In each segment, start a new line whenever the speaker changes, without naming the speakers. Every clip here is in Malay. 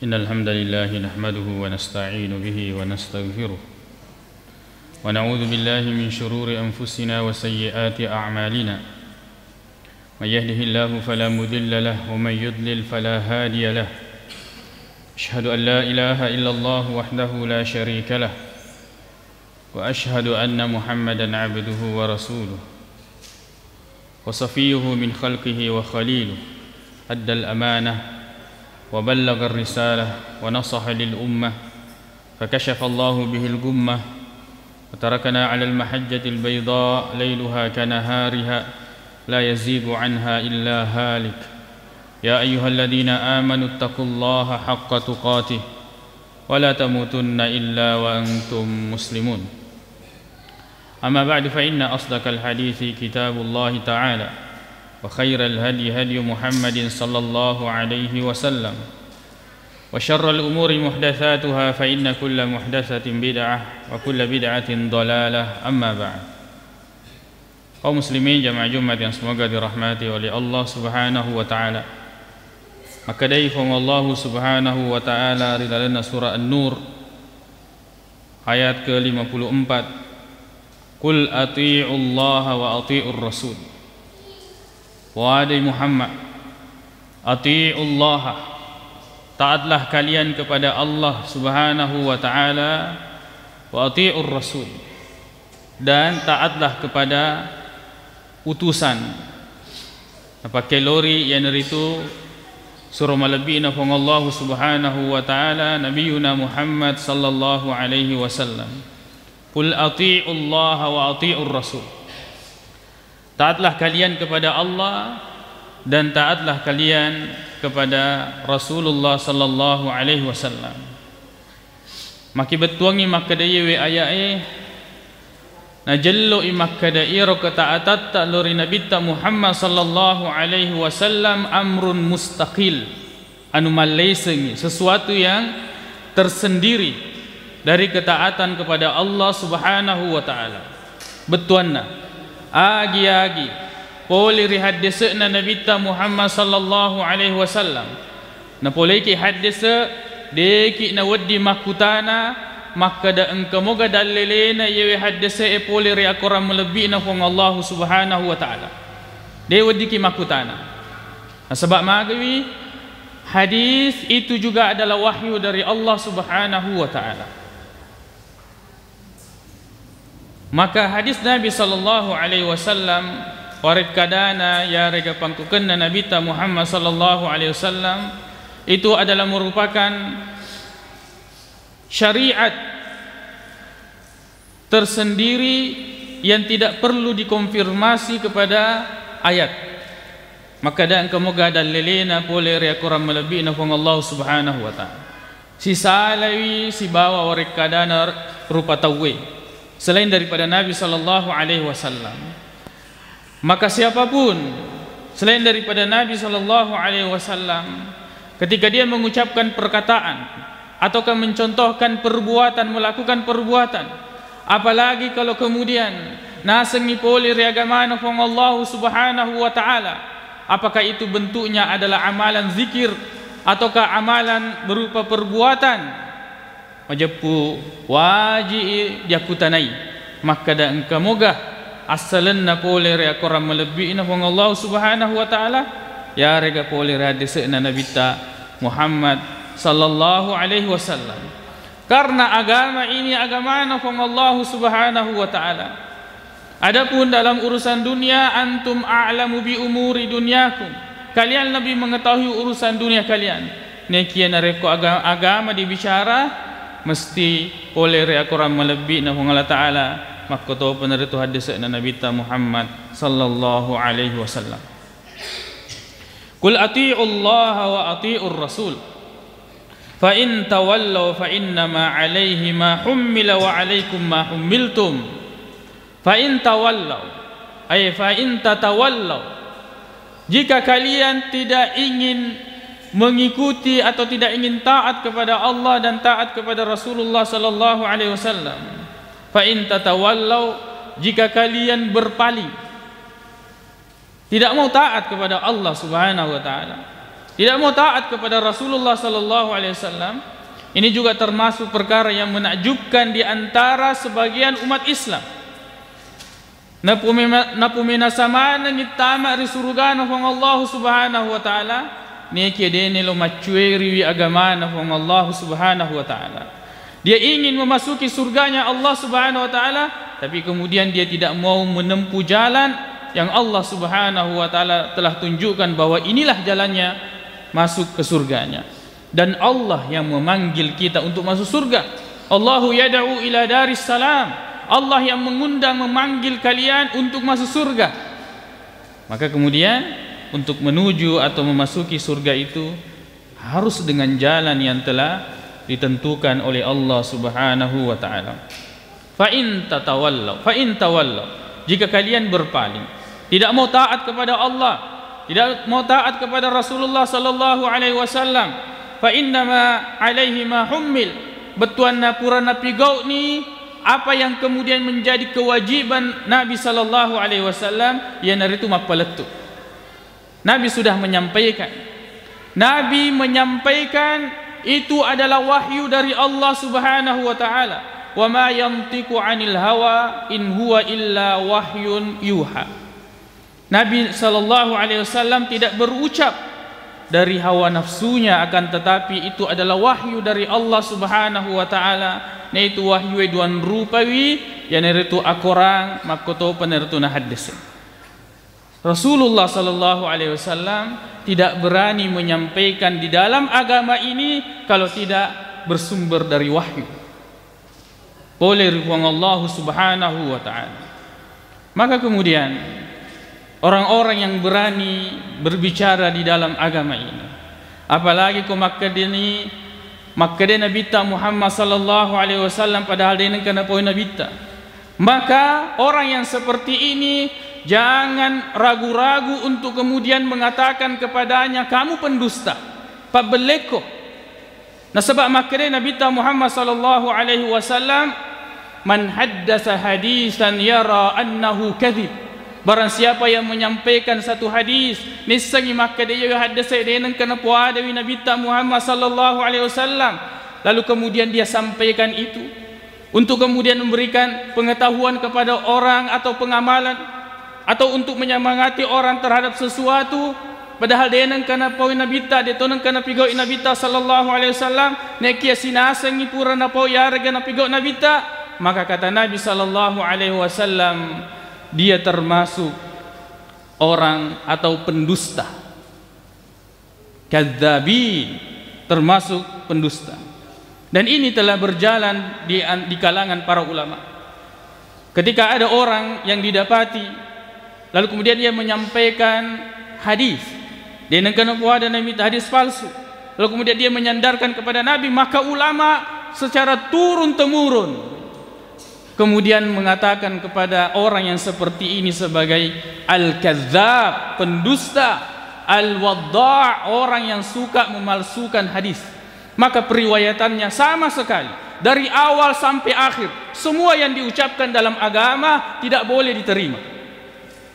إن الحمد لله نحمده ونستعين به ونستغفره ونعوذ بالله من شرور أنفسنا وسيئات أعمالنا من يهده الله فلا مضل له ومن يضلل فلا هادي له أشهد أن لا إله إلا الله وحده لا شريك له وأشهد أن محمدا عبده ورسوله وصفيه من خلقه وخليله أدى الأمانة وبلغ الرسالة ونصح للأمة فكشف الله به الغمة وتركنا على المحجة البيضاء ليلها كنهارها لا يزيغ عنها إلا هالك يا أيها الذين آمنوا اتقوا الله حق تقاته ولا تموتن إلا وأنتم مسلمون أما بعد فإن أصدق الحديث كتاب الله تعالى وخير الهدي هدي محمد صلى الله عليه وسلم وشر الأمور محدثاتها فإن كل محدثة بدعة وكل بدعة ضلالة أما بعد. Kaum muslimin jamaah Jumat yang semoga dirahmati oleh Allah Subhanahu wa taala. Maka dari firman Allah Subhanahu wa taala di dalam surah An-Nur ayat ke-54, "Qul atii'u Allah wa atii'ur Rasul." Wahai Muhammad, atii'u Allah, taatlah kalian kepada Allah Subhanahu wa taala, wa atii'ur Rasul, dan taatlah kepada utusan. Pakai lori yang itu surah malabina fong Allah Subhanahu wa taala nabiyuna Muhammad sallallahu alaihi wasallam. Qul atii'u Allah wa atii'ur Rasul. Taatlah kalian kepada Allah dan taatlah kalian kepada Rasulullah sallallahu alaihi wasallam. Maki betuangi makadai we ayat najallu imakadai ro ketaatat lori nabi Muhammad sallallahu alaihi wasallam amrun mustaqil anu malaisengi sesuatu yang tersendiri dari ketaatan kepada Allah Subhanahu wa taala. Betuanna agi-agi poli rihadisna nabi Muhammad sallallahu alaihi wasallam na poli ki hadisa deki na waddi makutana maka da engkau moga dalilena yewe hadisa e poli ri akora melebihna fong Allah Subhanahu wa taala de waddi ki makutana. Sebab magawi hadis itu juga adalah wahyu dari Allah Subhanahu wa taala. Maka hadis Nabi sallallahu alaihi wasallam warid kadana ya rega pangkukenna Nabi Muhammad sallallahu alaihi wasallam itu adalah merupakan syariat tersendiri yang tidak perlu dikonfirmasi kepada ayat. Maka dan kemoga dalilena boleh reakuram melebihna fong Allah Subhanahu wa taala. Si salawi si bawa warid kadana rupa tawe selain daripada Nabi sallallahu alaihi wasallam. Maka siapapun selain daripada Nabi sallallahu alaihi wasallam ketika dia mengucapkan perkataan ataukah mencontohkan perbuatan, melakukan perbuatan, apalagi kalau kemudian nasengi poli riagamana fong Allah Subhanahu wa taala, apakah itu bentuknya adalah amalan zikir ataukah amalan berupa perbuatan, majepu wajib diakutanai, maka dan kemoga asalanna poli ria koram melebihna fong Allah Subhanahu wa taala ya rega poli hadisna nabi Muhammad sallallahu alaihi wasallam. Karena agama ini agamana fong Allah Subhanahu wa taala. Adapun dalam urusan dunia, antum a'lamu bi umuri dunyakum, kalian lebih mengetahui urusan dunia kalian. Nekian reko agama dibicara mesti oleh reakuran melebihna fong Allah taala, maka tu peneritu hadisna nabi Muhammad sallallahu alaihi wasallam. Qul atii'u Allah wa atii'ur Rasul fa in tawallaw fa innama 'alaihi ma hummila wa 'alaikum ma hummiltum. Fa in tawallaw ay fa in tatawallaw, jika kalian tidak ingin mengikuti atau tidak ingin taat kepada Allah dan taat kepada Rasulullah sallallahu alaihi wasallam, fa in tatawallaw, jika kalian berpaling tidak mau taat kepada Allah Subhanahu wa taala, tidak mau taat kepada Rasulullah sallallahu alaihi wasallam, ini juga termasuk perkara yang menakjubkan di antara sebagian umat Islam. Napumina samana ngitama risurugana fong Allah subhanahu wa ta'ala, neki dene lo macueri wi agamana fong Allah subhanahu wa ta'ala. Dia ingin memasuki surganya Allah subhanahu wa ta'ala, tapi kemudian dia tidak mau menempuh jalan yang Allah subhanahu wa ta'ala telah tunjukkan bahwa inilah jalannya masuk ke surganya. Dan Allah yang memanggil kita untuk masuk surga. Allahu yad'u ila daris salam. Allah yang mengundang, memanggil kalian untuk masuk surga. Maka kemudian untuk menuju atau memasuki surga itu harus dengan jalan yang telah ditentukan oleh Allah subhanahu wa ta'ala. Fa in tawallaw, jika kalian berpaling, tidak mau taat kepada Allah, tidak mau taat kepada Rasulullah sallallahu alaihi wasallam, fa innama alaihi ma hummil, betuanna purana pigau ni apa yang kemudian menjadi kewajiban Nabi sallallahu alaihi wasallam, yang itu mapaletu. Nabi sudah menyampaikan. Nabi menyampaikan itu adalah wahyu dari Allah subhanahu wa ta'ala. Wa ma yantiqu 'anil hawa in huwa illa wahyun yuha. Nabi sallallahu alaihi wasallam tidak berucap dari hawa nafsunya, akan tetapi itu adalah wahyu dari Allah subhanahu wa ta'ala. Yaitu wahyu duan rupawi yang itu akorang makoto penertu na hadis. Rasulullah sallallahu alaihi wasallam tidak berani menyampaikan di dalam agama ini kalau tidak bersumber dari wahyu oleh Allah subhanahu wa ta'ala. Maka kemudian orang-orang yang berani berbicara di dalam agama ini, apalagi ko makkadini Nabi Muhammad sallallahu alaihi wasallam, padahal dia kena poin Nabi, maka orang yang seperti ini jangan ragu-ragu untuk kemudian mengatakan kepadanya, kamu pendusta, pabeleko. Nah, sebab makanya Nabi Muhammad sallallahu alaihi wasallam, man haddasa hadisan yara annahu kadhib. Barang siapa yang menyampaikan satu hadis, niscaya maka dia hadasa dia nang kana puada wi Nabi Muhammad sallallahu alaihi wasallam, lalu kemudian dia sampaikan itu untuk kemudian memberikan pengetahuan kepada orang atau pengamalan, atau untuk menyemangati orang terhadap sesuatu, padahal dia nang kana poin Nabi ta, dia nang kana pigau Nabi ta sallallahu alaihi wasallam, nekia sinasang ipura na po yarga na pigau Nabi ta, maka kata Nabi sallallahu alaihi wasallam, dia termasuk orang atau pendusta, kadzabin, termasuk pendusta. Dan ini telah berjalan di kalangan para ulama. Ketika ada orang yang didapati lalu kemudian dia menyampaikan hadis, dia nengkana ada Nabi hadis palsu, lalu kemudian dia menyandarkan kepada Nabi, maka ulama secara turun temurun kemudian mengatakan kepada orang yang seperti ini sebagai al-kadzdzab, pendusta, al-wadda', orang yang suka memalsukan hadis. Maka periwayatannya sama sekali dari awal sampai akhir, semua yang diucapkan dalam agama tidak boleh diterima.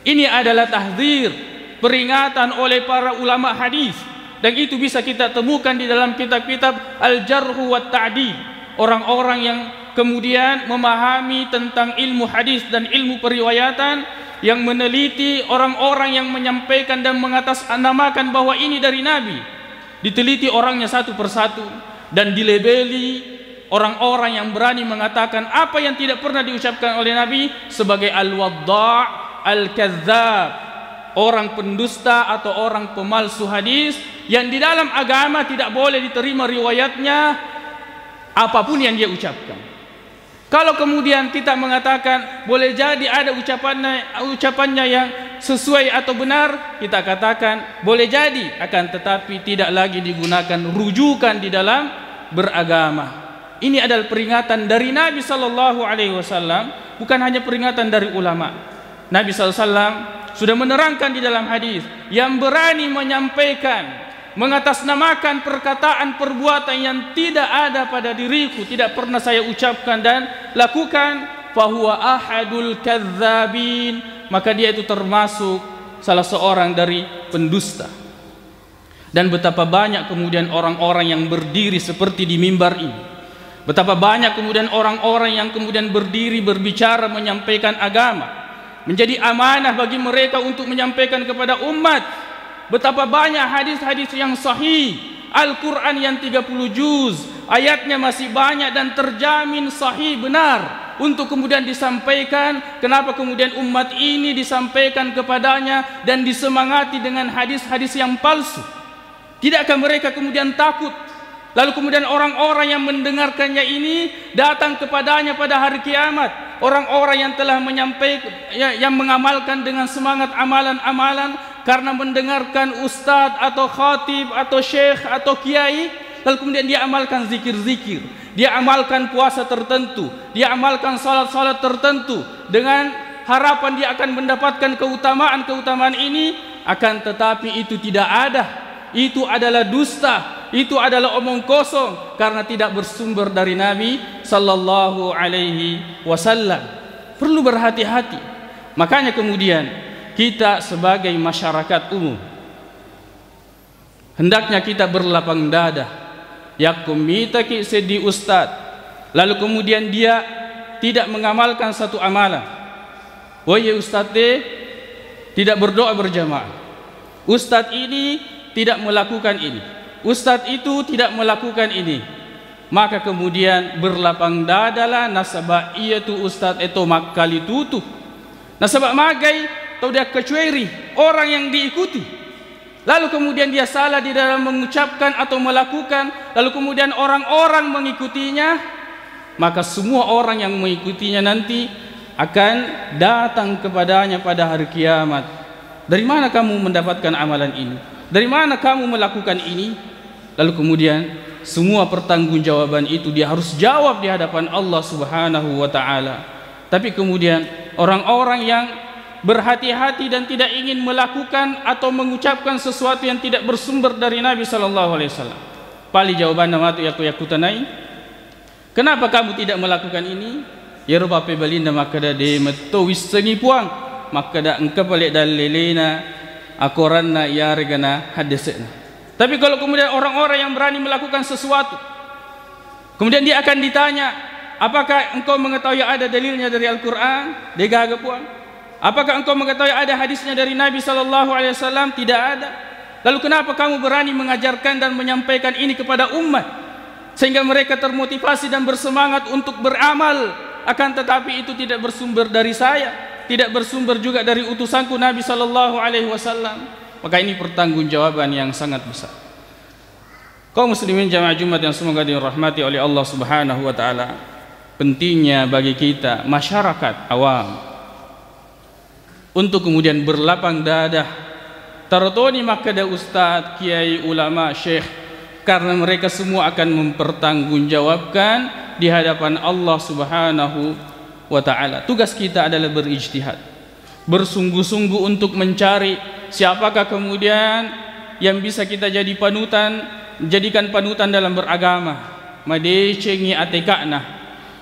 Ini adalah tahdzir, peringatan oleh para ulama hadis, dan itu bisa kita temukan di dalam kitab-kitab al-jarh wa ta'dil. Orang-orang yang kemudian memahami tentang ilmu hadis dan ilmu periwayatan, yang meneliti orang-orang yang menyampaikan dan mengatasnamakan bahwa ini dari Nabi, diteliti orangnya satu persatu dan dilabeli orang-orang yang berani mengatakan apa yang tidak pernah diucapkan oleh Nabi sebagai al-wadda', al-kadzdzab, orang pendusta atau orang pemalsu hadis yang di dalam agama tidak boleh diterima riwayatnya apapun yang dia ucapkan. Kalau kemudian kita mengatakan boleh jadi ada ucapannya yang sesuai atau benar, kita katakan boleh jadi, akan tetapi tidak lagi digunakan rujukan di dalam beragama. Ini adalah peringatan dari Nabi sallallahu alaihi wasallam, bukan hanya peringatan dari ulama. Nabi sallallahu alaihi wasallam sudah menerangkan di dalam hadis, yang berani menyampaikan, mengatasnamakan perkataan perbuatan yang tidak ada pada diriku, tidak pernah saya ucapkan dan lakukan, fahuwa ahadul kadzdzabin, maka dia itu termasuk salah seorang dari pendusta. Dan betapa banyak kemudian orang-orang yang berdiri seperti di mimbar ini. Betapa banyak kemudian orang-orang yang kemudian berdiri berbicara menyampaikan agama, menjadi amanah bagi mereka untuk menyampaikan kepada umat. Betapa banyak hadis-hadis yang sahih, Al-Quran yang 30 juz, ayatnya masih banyak dan terjamin sahih benar untuk kemudian disampaikan. Kenapa kemudian umat ini disampaikan kepadanya dan disemangati dengan hadis-hadis yang palsu? Tidakkah mereka kemudian takut? Lalu kemudian orang-orang yang mendengarkannya ini datang kepadanya pada hari kiamat. Orang-orang yang telah menyampaikan, yang mengamalkan dengan semangat amalan-amalan karena mendengarkan ustadz atau khatib atau syekh atau kiai, lalu kemudian dia amalkan zikir-zikir, dia amalkan puasa tertentu, dia amalkan salat-salat tertentu dengan harapan dia akan mendapatkan keutamaan-keutamaan ini, akan tetapi itu tidak ada. Itu adalah dusta, itu adalah omong kosong karena tidak bersumber dari Nabi sallallahu alaihi wasallam. Perlu berhati-hati. Makanya kemudian kita sebagai masyarakat umum hendaknya kita berlapang dada. Yakum mitaki sedi ustad, lalu kemudian dia tidak mengamalkan satu amalan. Wahai ustad tidak berdoa berjamaah, ustad ini tidak melakukan ini, ustadz itu tidak melakukan ini, maka kemudian berlapang dadalah nasabah ia tu ustadz itu makali tutup nasabah magai atau dia kecuali orang yang diikuti, lalu kemudian dia salah di dalam mengucapkan atau melakukan, lalu kemudian orang-orang mengikutinya, maka semua orang yang mengikutinya nanti akan datang kepadanya pada hari kiamat. Dari mana kamu mendapatkan amalan ini? Dari mana kamu melakukan ini? Lalu kemudian semua pertanggungjawaban itu dia harus jawab di hadapan Allah Subhanahu wa taala. Tapi kemudian orang-orang yang berhati-hati dan tidak ingin melakukan atau mengucapkan sesuatu yang tidak bersumber dari Nabi sallallahu alaihi wasallam. Pali jawaban nama tu yakutanai. Kenapa kamu tidak melakukan ini? Ya rupa pebalinda makada de metowis sengi puang, makada engkau balik dalilena akoranna ya regana hadisna. Tapi kalau kemudian orang-orang yang berani melakukan sesuatu, kemudian dia akan ditanya, apakah engkau mengetahui ada dalilnya dari Al-Quran? Dia gagap puang. Apakah engkau mengetahui ada hadisnya dari Nabi sallallahu alaihi wasallam? Tidak ada. Lalu kenapa kamu berani mengajarkan dan menyampaikan ini kepada umat sehingga mereka termotivasi dan bersemangat untuk beramal, akan tetapi itu tidak bersumber dari saya, tidak bersumber juga dari utusanku Nabi sallallahu alaihi wasallam? Maka ini pertanggungjawaban yang sangat besar. Kaum muslimin jamaah Jumat yang semoga dirahmati oleh Allah Subhanahu wa taala, pentingnya bagi kita masyarakat awam untuk kemudian berlapang dada tartoni makada ustaz, kiai, ulama, syekh, karena mereka semua akan mempertanggungjawabkan di hadapan Allah Subhanahu wa ta'ala. Tugas kita adalah berijtihad, bersungguh-sungguh untuk mencari siapakah kemudian yang bisa kita jadi panutan, jadikan panutan dalam beragama. Madecengi atekakna,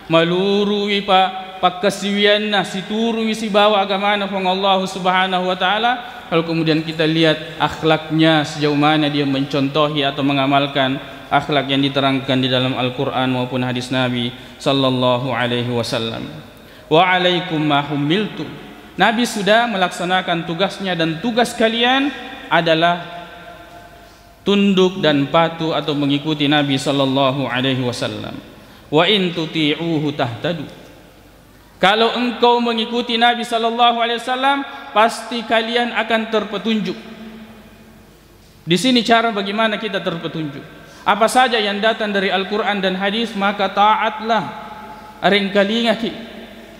malurui pakasiwianna, siturui si bawa agamana from Allah Subhanahu wa ta'ala. Lalu kemudian kita lihat akhlaknya sejauh mana dia mencontohi atau mengamalkan akhlak yang diterangkan di dalam Al-Quran maupun hadis Nabi sallallahu alaihi wasallam. Wa alaikum ma humiltum. Nabi sudah melaksanakan tugasnya dan tugas kalian adalah tunduk dan patuh atau mengikuti Nabi sallallahu alaihi wasallam. Wa in tuti'uhu tahtadu. Kalau engkau mengikuti Nabi sallallahu alaihi wasallam, pasti kalian akan terpetunjuk. Di sini cara bagaimana kita terpetunjuk. Apa saja yang datang dari Al-Quran dan hadis maka taatlah. Aringkalingaki.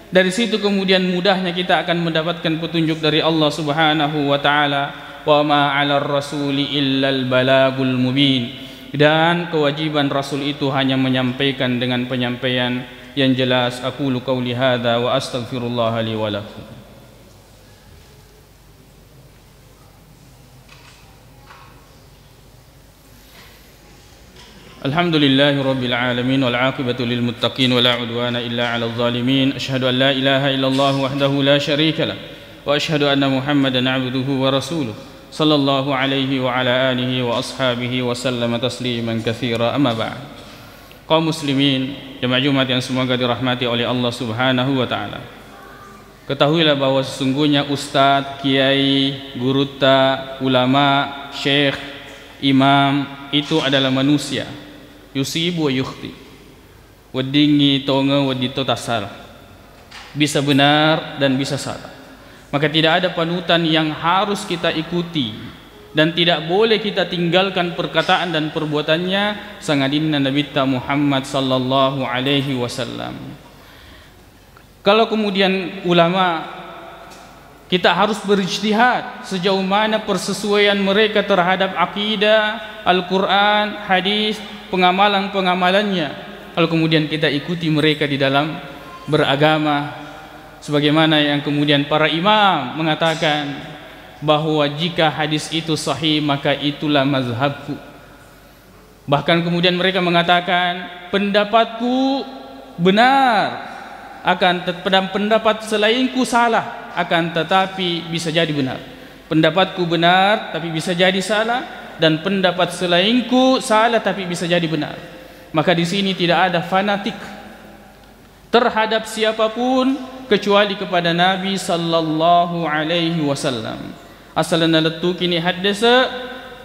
Dari situ kemudian mudahnya kita akan mendapatkan petunjuk dari Allah Subhanahu wa taala. Wa ma 'alar rasuli illal balagul mubin. Dan kewajiban Rasul itu hanya menyampaikan dengan penyampaian yang jelas. Aqulu qauli hadza wa astaghfirullah li wa lakum. Alhamdulillahi rabbil alamin wal 'aqibatu lil muttaqin wa la 'udwana illa 'alal zalimin. Asyhadu an la ilaha illallah wahdahu la syarika lah wa asyhadu anna Muhammadan 'abduhu wa rasuluh. sallallahu alaihi wa ala alihi wa ashabihi wa sallama tasliman katsira. Amma ba'd. Kaum muslimin, jemaah Jumat yang semoga dirahmati oleh Allah Subhanahu wa taala. Ketahuilah bahwa sesungguhnya ustadz, kiai, guruta, ulama, syekh, imam itu adalah manusia. Yusibu wa yukhti. Wadingi tonga wadito tasal. Bisa benar dan bisa salah. Maka tidak ada panutan yang harus kita ikuti dan tidak boleh kita tinggalkan perkataan dan perbuatannya sangadinna Nabi Muhammad sallallahu alaihi wasallam. Kalau kemudian ulama, kita harus berijtihad sejauh mana persesuaian mereka terhadap akidah, Al-Quran, hadis, pengamalan-pengamalannya. Kalau kemudian kita ikuti mereka di dalam beragama, sebagaimana yang kemudian para imam mengatakan bahwa jika hadis itu sahih maka itulah mazhabku. Bahkan kemudian mereka mengatakan pendapatku benar, akan pendapat selainku salah, akan tetapi bisa jadi benar. Pendapatku benar tapi bisa jadi salah, dan pendapat selainku salah tapi bisa jadi benar. Maka di sini tidak ada fanatik terhadap siapapun kecuali kepada Nabi sallallahu alaihi wasallam. Asalna letu kini hadasa,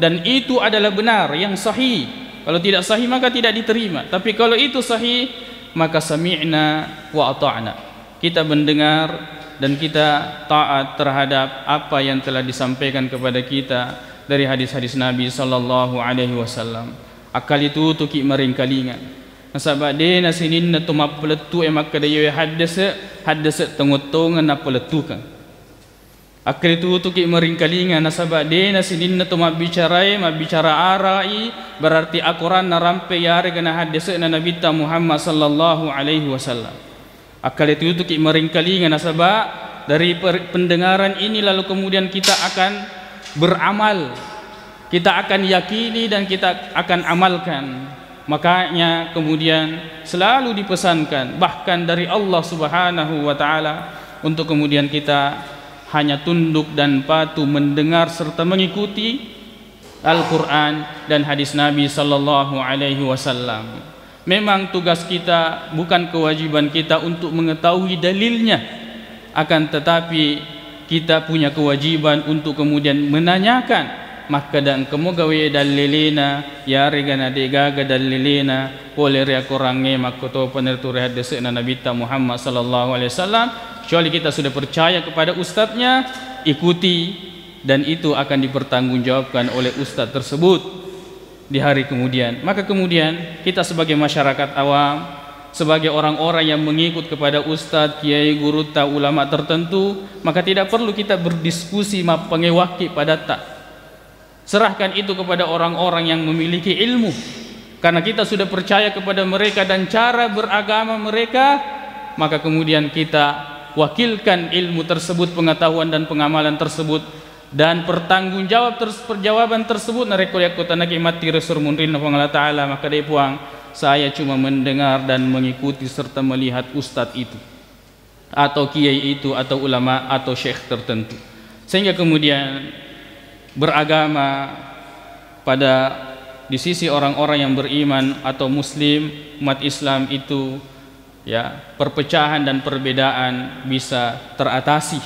dan itu adalah benar yang sahih. Kalau tidak sahih maka tidak diterima. Tapi kalau itu sahih maka sami'na wa ata'na. Kita mendengar dan kita taat terhadap apa yang telah disampaikan kepada kita dari hadis-hadis Nabi sallallahu alaihi wasallam. Akal itu tuki maringkalingan. Nasabak de nasinin na tumapletu emak kadayo hadasa tengotongan na peletukan. Akal itu tuki maringkalingan. Nasabak de nasinin na bicara arai berarti Al-Quran na rampe yare gana hadasa na Nabi Muhammad sallallahu alaihi wasallam. Akal itu tuki maringkalingan. Nasabak dari pendengaran ini lalu kemudian kita akan beramal, kita akan yakini dan kita akan amalkan. Makanya kemudian selalu dipesankan bahkan dari Allah Subhanahu wa taala untuk kemudian kita hanya tunduk dan patuh mendengar serta mengikuti Al-Quran dan hadis Nabi sallallahu alaihi wasallam. Memang tugas kita, bukan kewajiban kita untuk mengetahui dalilnya, akan tetapi kita punya kewajiban untuk kemudian menanyakan. Maka dan kemogawe dalilina ya regana degaga dalilina boleh ria korange makoto penerture hadis Nabi Muhammad sallallahu alaihi wasallam. Kecuali kita sudah percaya kepada ustadznya, ikuti, dan itu akan dipertanggungjawabkan oleh ustadz tersebut di hari kemudian. Maka kemudian kita sebagai masyarakat awam, sebagai orang-orang yang mengikut kepada ustadz, kiai, guru, ulama tertentu, maka tidak perlu kita berdiskusi mapangewaki pada tak. Serahkan itu kepada orang-orang yang memiliki ilmu, karena kita sudah percaya kepada mereka dan cara beragama mereka. Maka kemudian kita wakilkan ilmu tersebut, pengetahuan dan pengamalan tersebut, dan perjawaban tersebut narekoyak kota nak mati resur munrin Allah Taala. Maka dia puang, saya cuma mendengar dan mengikuti serta melihat ustadz itu atau kiai itu atau ulama atau syekh tertentu, sehingga kemudian beragama pada di sisi orang-orang yang beriman atau muslim, umat Islam itu ya, perpecahan dan perbedaan bisa teratasi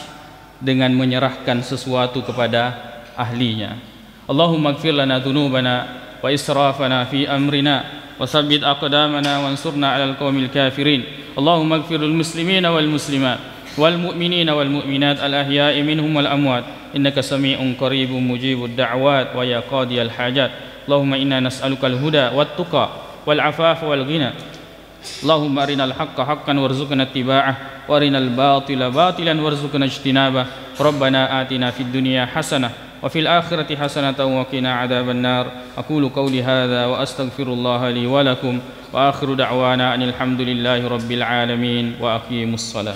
dengan menyerahkan sesuatu kepada ahlinya. Allahumma ighfir lana dhunubana wa israfana fi amrina wa tsabbit aqdamana wansurna 'alal qaumil kafirin. Allahumma ighfiril muslimina wal muslimat wal mu'minina wal mu'minat al ahya'i minhum wal amwat innaka sami'un qaribun mujibud da'wat wa ya qadiyal hajat. Allahumma inna nas'aluka al huda wat tuqa wal afafa wal ghina. Allahumma arinal haqqa haqqan warzuqna ittiba'ah wa arinal batila batilan warzuqna ijtinabah. Rabbana atina fid dunya hasanah wa fil akhirati hasanatan wa qina adzaban nar. Aqulu qawli hadza wa astaghfirullaha li wa lakum wa akhiru da'wana anil hamdulillahi rabbil alamin wa aqimus salat.